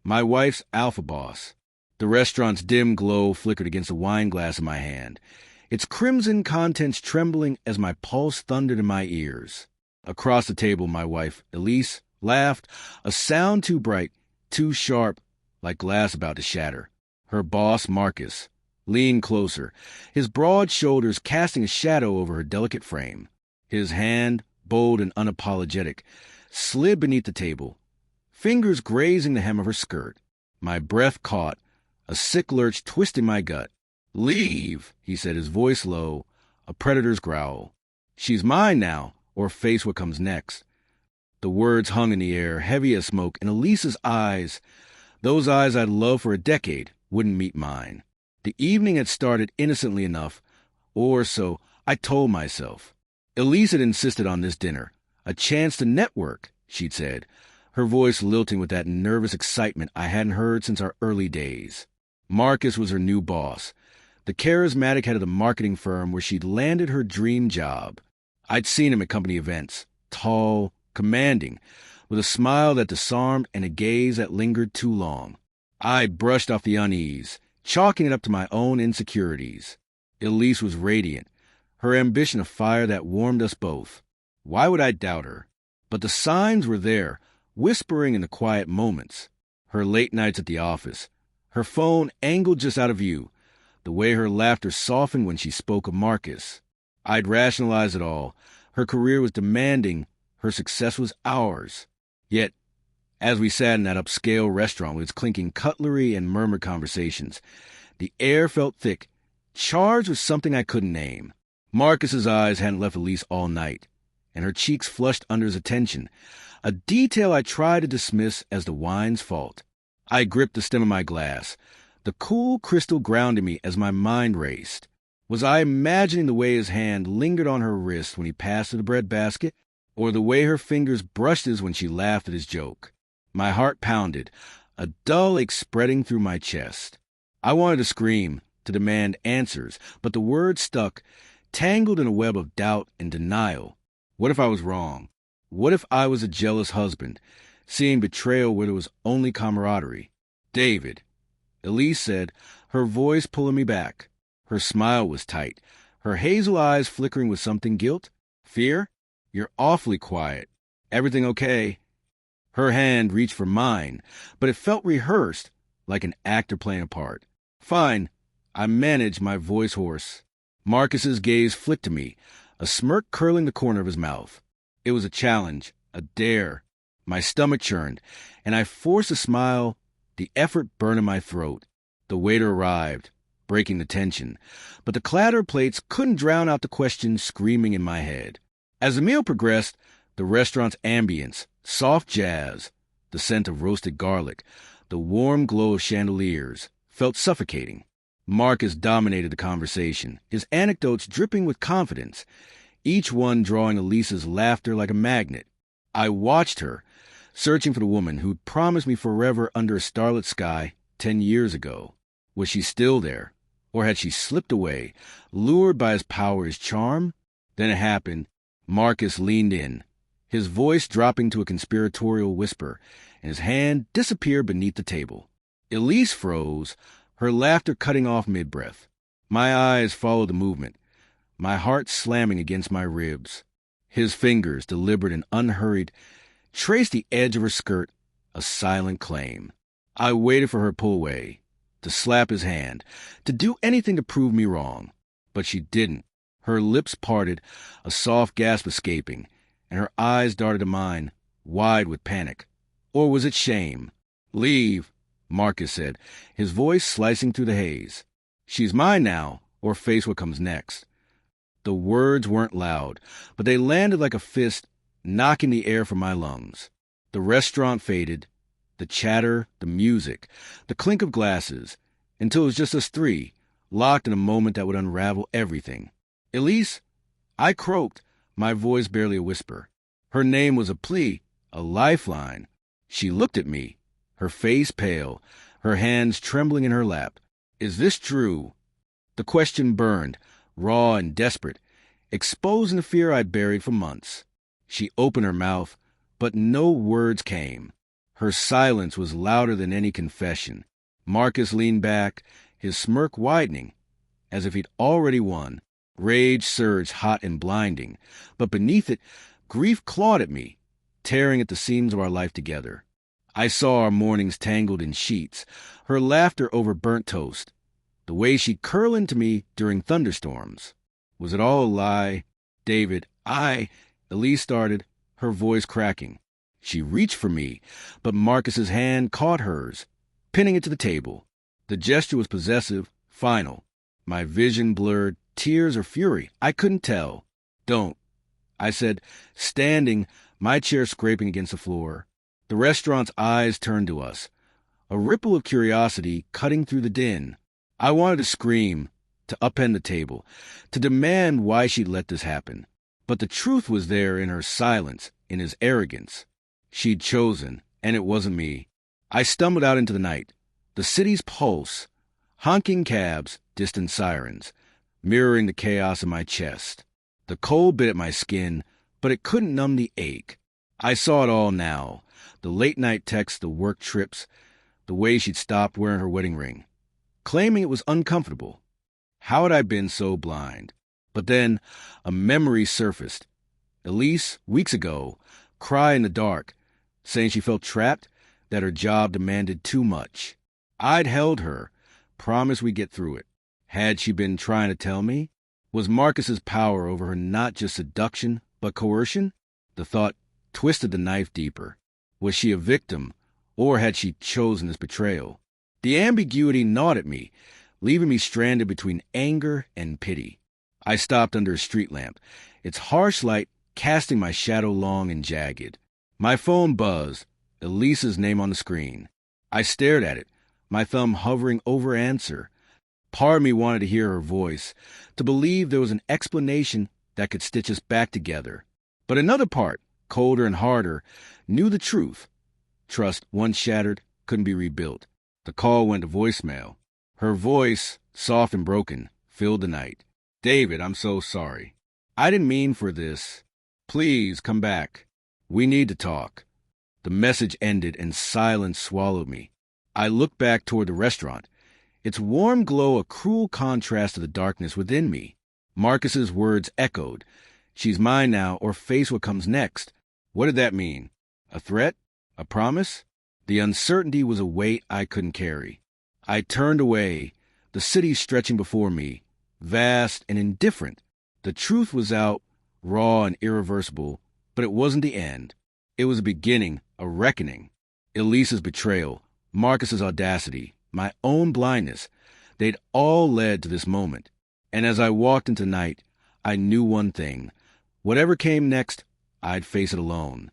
My wife's alpha boss. The restaurant's dim glow flickered against the wine glass in my hand, its crimson contents trembling as my pulse thundered in my ears. Across the table, my wife, Elise, laughed, a sound too bright, too sharp, like glass about to shatter. Her boss, Marcus, leaned closer, his broad shoulders casting a shadow over her delicate frame. His hand, bold and unapologetic, slid beneath the table, fingers grazing the hem of her skirt. My breath caught, a sick lurch twisting my gut. "Leave," he said, his voice low, a predator's growl. "She's mine now, or face what comes next." The words hung in the air, heavy as smoke, and Elise's eyes, those eyes I'd loved for a decade, wouldn't meet mine. The evening had started innocently enough, or so I told myself. Elise had insisted on this dinner, a chance to network, she'd said, her voice lilting with that nervous excitement I hadn't heard since our early days. Marcus was her new boss, the charismatic head of the marketing firm where she'd landed her dream job. I'd seen him at company events, tall, commanding, with a smile that disarmed and a gaze that lingered too long. I brushed off the unease, chalking it up to my own insecurities. Elise was radiant, her ambition a fire that warmed us both. Why would I doubt her? But the signs were there, whispering in the quiet moments. Her late nights at the office, her phone angled just out of view, the way her laughter softened when she spoke of Marcus. I'd rationalized it all. Her career was demanding, her success was ours. Yet, as we sat in that upscale restaurant with its clinking cutlery and murmured conversations, the air felt thick, charged with something I couldn't name. Marcus's eyes hadn't left Elise all night, and her cheeks flushed under his attention, a detail I tried to dismiss as the wine's fault. I gripped the stem of my glass, the cool crystal grounding me as my mind raced. Was I imagining the way his hand lingered on her wrist when he passed her the bread basket, or the way her fingers brushed his when she laughed at his joke? My heart pounded, a dull ache spreading through my chest. I wanted to scream, to demand answers, but the words stuck, tangled in a web of doubt and denial. What if I was wrong? What if I was a jealous husband, seeing betrayal where there was only camaraderie? "David," Elise said, her voice pulling me back. Her smile was tight, her hazel eyes flickering with something guilt. "Fear? You're awfully quiet. Everything okay?" Her hand reached for mine, but it felt rehearsed, like an actor playing a part. "Fine," I managed, my voice hoarse. Marcus's gaze flicked to me, a smirk curling the corner of his mouth. It was a challenge, a dare. My stomach churned, and I forced a smile, the effort burned in my throat. The waiter arrived, breaking the tension, but the clatter of plates couldn't drown out the questions screaming in my head. As the meal progressed, the restaurant's ambience, soft jazz, the scent of roasted garlic, the warm glow of chandeliers, felt suffocating. Marcus dominated the conversation, his anecdotes dripping with confidence, each one drawing Elise's laughter like a magnet. I watched her, searching for the woman who'd promised me forever under a starlit sky 10 years ago. Was she still there? Or had she slipped away, lured by his power, his charm? Then it happened. Marcus leaned in, his voice dropping to a conspiratorial whisper, and his hand disappeared beneath the table. Elise froze, her laughter cutting off mid-breath. My eyes followed the movement, my heart slamming against my ribs. His fingers, deliberate and unhurried, traced the edge of her skirt, a silent claim. I waited for her pull away, to slap his hand, to do anything to prove me wrong. But she didn't. Her lips parted, a soft gasp escaping, and her eyes darted to mine, wide with panic. Or was it shame? "Leave," Marcus said, his voice slicing through the haze. "She's mine now, or face what comes next." The words weren't loud, but they landed like a fist, knocking the air from my lungs. The restaurant faded, the chatter, the music, the clink of glasses, until it was just us three, locked in a moment that would unravel everything. "Elise?" I croaked, my voice barely a whisper. Her name was a plea, a lifeline. She looked at me, her face pale, her hands trembling in her lap. "Is this true?" The question burned, raw and desperate, exposing the fear I'd buried for months. She opened her mouth, but no words came. Her silence was louder than any confession. Marcus leaned back, his smirk widening, as if he'd already won. Rage surged hot and blinding, but beneath it, grief clawed at me, tearing at the seams of our life together. I saw our mornings tangled in sheets, her laughter over burnt toast, the way she'd curl into me during thunderstorms. Was it all a lie? David, Elise started, her voice cracking. She reached for me, but Marcus's hand caught hers, pinning it to the table. The gesture was possessive, final. My vision blurred, tears or fury. I couldn't tell. Don't, I said, standing, my chair scraping against the floor. The restaurant's eyes turned to us, a ripple of curiosity cutting through the din. I wanted to scream, to upend the table, to demand why she'd let this happen. But the truth was there in her silence, in his arrogance. She'd chosen, and it wasn't me. I stumbled out into the night, the city's pulse, honking cabs, distant sirens, mirroring the chaos in my chest. The cold bit at my skin, but it couldn't numb the ache. I saw it all now, the late-night texts, the work trips, the way she'd stopped wearing her wedding ring, claiming it was uncomfortable. How had I been so blind? But then a memory surfaced. Elise, weeks ago, cried in the dark, saying she felt trapped, that her job demanded too much. I'd held her, promised we'd get through it. Had she been trying to tell me? Was Marcus's power over her not just seduction, but coercion? The thought twisted the knife deeper. Was she a victim, or had she chosen this betrayal? The ambiguity gnawed at me, leaving me stranded between anger and pity. I stopped under a street lamp, its harsh light casting my shadow long and jagged. My phone buzzed, Elise's name on the screen. I stared at it, my thumb hovering over answer. Part of me wanted to hear her voice, to believe there was an explanation that could stitch us back together. But another part, colder and harder, knew the truth. Trust, once shattered, couldn't be rebuilt. The call went to voicemail. Her voice, soft and broken, filled the night. David, I'm so sorry. I didn't mean for this. Please come back. We need to talk. The message ended and silence swallowed me. I looked back toward the restaurant, its warm glow a cruel contrast to the darkness within me. Marcus's words echoed. She's mine now, or face what comes next. What did that mean? A threat? A promise? The uncertainty was a weight I couldn't carry. I turned away, the city stretching before me, vast and indifferent. The truth was out, raw and irreversible, but it wasn't the end. It was a beginning, a reckoning. Elise's betrayal, Marcus's audacity, my own blindness, they'd all led to this moment. And as I walked into night, I knew one thing. Whatever came next, I'd face it alone.